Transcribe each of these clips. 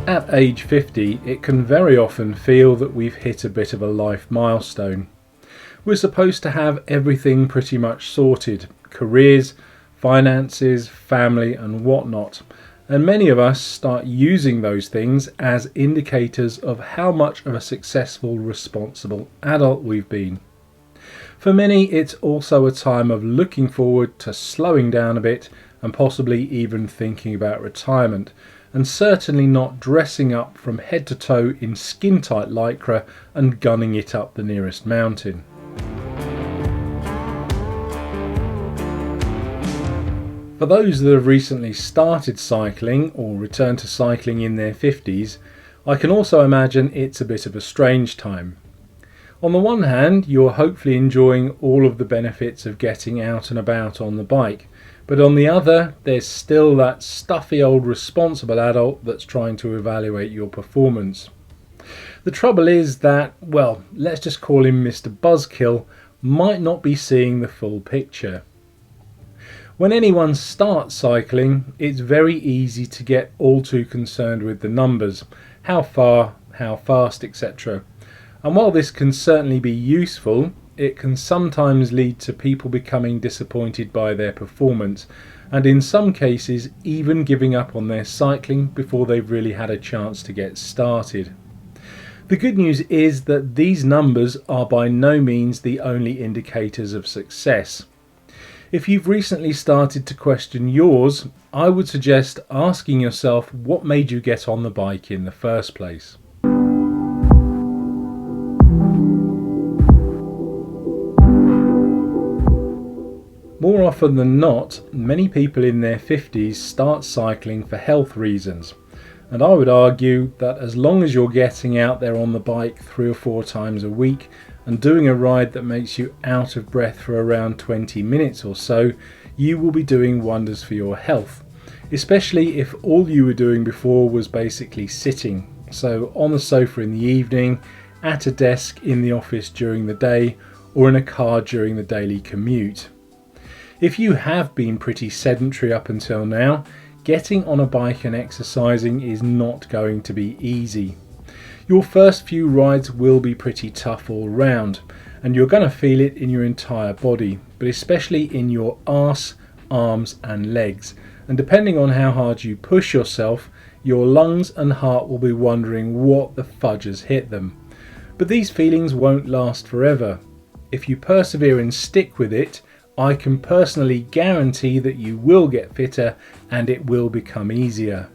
At age 50, it can very often feel that we've hit a bit of a life milestone. We're supposed to have everything pretty much sorted: careers, finances, family and whatnot. And many of us start using those things as indicators of how much of a successful, responsible adult we've been. For many, it's also a time of looking forward to slowing down a bit and possibly even thinking about retirement, and certainly not dressing up from head to toe in skin-tight lycra and gunning it up the nearest mountain. For those that have recently started cycling or returned to cycling in their 50s, I can also imagine it's a bit of a strange time. On the one hand, you're hopefully enjoying all of the benefits of getting out and about on the bike, but on the other, there's still that stuffy old responsible adult that's trying to evaluate your performance. The trouble is that, well, let's just call him Mr. Buzzkill, might not be seeing the full picture. When anyone starts cycling, it's very easy to get all too concerned with the numbers, how far, how fast, etc. And while this can certainly be useful, it can sometimes lead to people becoming disappointed by their performance, and in some cases even giving up on their cycling before they've really had a chance to get started. The good news is that these numbers are by no means the only indicators of success. If you've recently started to question yours, I would suggest asking yourself what made you get on the bike in the first place. More often than not, many people in their 50s start cycling for health reasons, and I would argue that as long as you're getting out there on the bike 3 or 4 times a week and doing a ride that makes you out of breath for around 20 minutes or so, you will be doing wonders for your health, especially if all you were doing before was basically sitting, so on the sofa in the evening, at a desk in the office during the day, or in a car during the daily commute. If you have been pretty sedentary up until now, getting on a bike and exercising is not going to be easy. Your first few rides will be pretty tough all round, and you're going to feel it in your entire body, but especially in your arse, arms and legs. And depending on how hard you push yourself, your lungs and heart will be wondering what the fudge has hit them. But these feelings won't last forever. If you persevere and stick with it, I can personally guarantee that you will get fitter and it will become easier.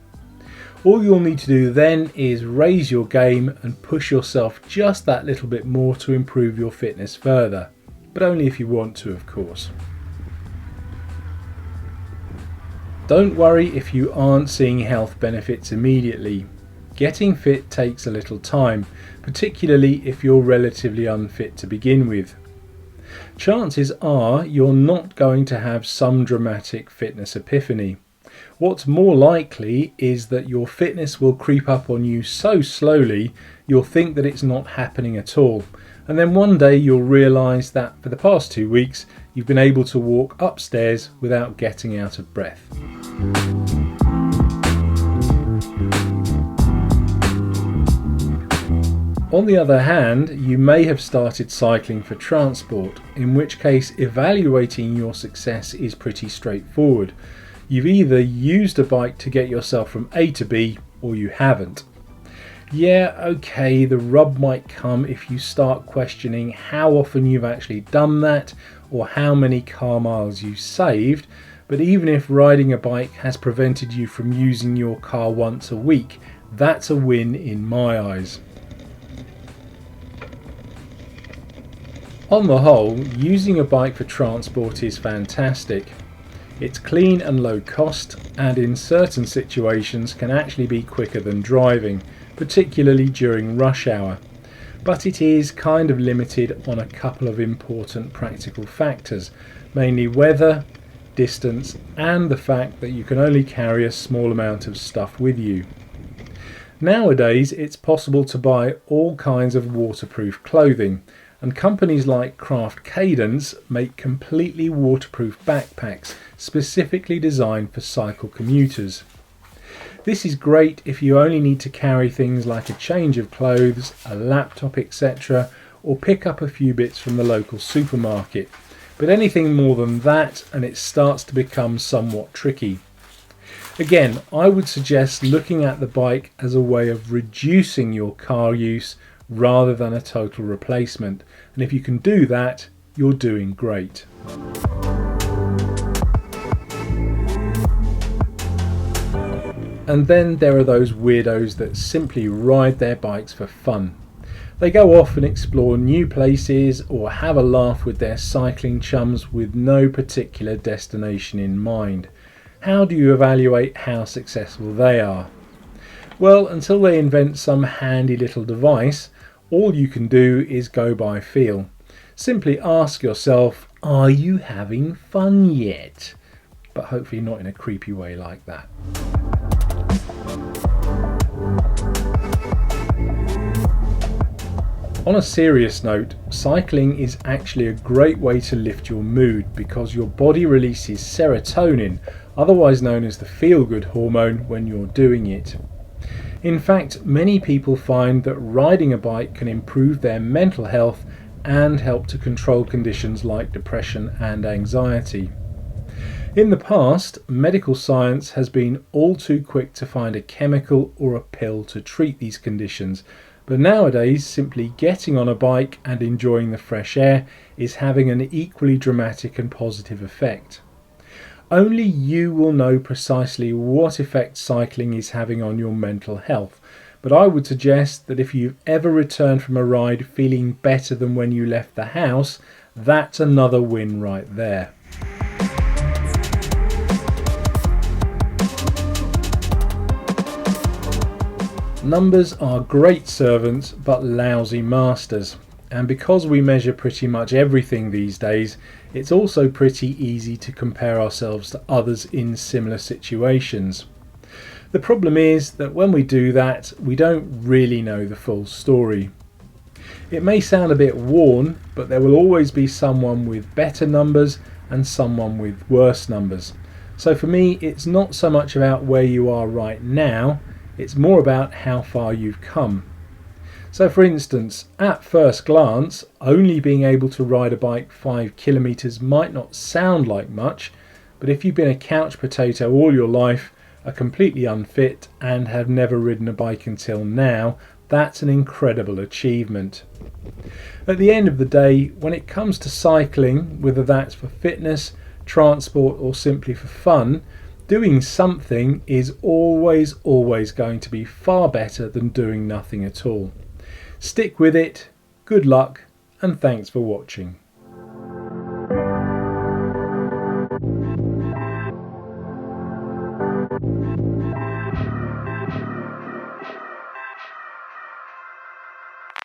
All you'll need to do then is raise your game and push yourself just that little bit more to improve your fitness further, but only if you want to, of course. Don't worry if you aren't seeing health benefits immediately. Getting fit takes a little time, particularly if you're relatively unfit to begin with. Chances are you're not going to have some dramatic fitness epiphany. What's more likely is that your fitness will creep up on you so slowly you'll think that it's not happening at all, and then one day you'll realise that for the past 2 weeks you've been able to walk upstairs without getting out of breath. On the other hand, you may have started cycling for transport, in which case evaluating your success is pretty straightforward. You've either used a bike to get yourself from A to B, or you haven't. Yeah, okay, the rub might come if you start questioning how often you've actually done that, or how many car miles you saved, but even if riding a bike has prevented you from using your car once a week, that's a win in my eyes. On the whole, using a bike for transport is fantastic. It's clean and low cost, and in certain situations can actually be quicker than driving, particularly during rush hour. But it is kind of limited on a couple of important practical factors, mainly weather, distance, and the fact that you can only carry a small amount of stuff with you. Nowadays, it's possible to buy all kinds of waterproof clothing, and companies like Craft Cadence make completely waterproof backpacks specifically designed for cycle commuters. This is great if you only need to carry things like a change of clothes, a laptop, etc., or pick up a few bits from the local supermarket. But anything more than that and it starts to become somewhat tricky. Again, I would suggest looking at the bike as a way of reducing your car use rather than a total replacement. And if you can do that, you're doing great. And then there are those weirdos that simply ride their bikes for fun. They go off and explore new places or have a laugh with their cycling chums with no particular destination in mind. How do you evaluate how successful they are? Well, until they invent some handy little device, all you can do is go by feel. Simply ask yourself, are you having fun yet? But hopefully not in a creepy way like that. On a serious note, cycling is actually a great way to lift your mood because your body releases serotonin, otherwise known as the feel-good hormone, when you're doing it. In fact, many people find that riding a bike can improve their mental health and help to control conditions like depression and anxiety. In the past, medical science has been all too quick to find a chemical or a pill to treat these conditions. But nowadays, simply getting on a bike and enjoying the fresh air is having an equally dramatic and positive effect. Only you will know precisely what effect cycling is having on your mental health, but I would suggest that if you've ever returned from a ride feeling better than when you left the house, that's another win right there. Numbers are great servants but lousy masters, and because we measure pretty much everything these days, it's also pretty easy to compare ourselves to others in similar situations. The problem is that when we do that, we don't really know the full story. It may sound a bit worn, but there will always be someone with better numbers and someone with worse numbers. So for me, it's not so much about where you are right now, it's more about how far you've come. So for instance, at first glance, only being able to ride a bike 5 kilometres might not sound like much, but if you've been a couch potato all your life, are completely unfit and have never ridden a bike until now, that's an incredible achievement. At the end of the day, when it comes to cycling, whether that's for fitness, transport or simply for fun, doing something is always going to be far better than doing nothing at all. Stick with it, good luck, and thanks for watching.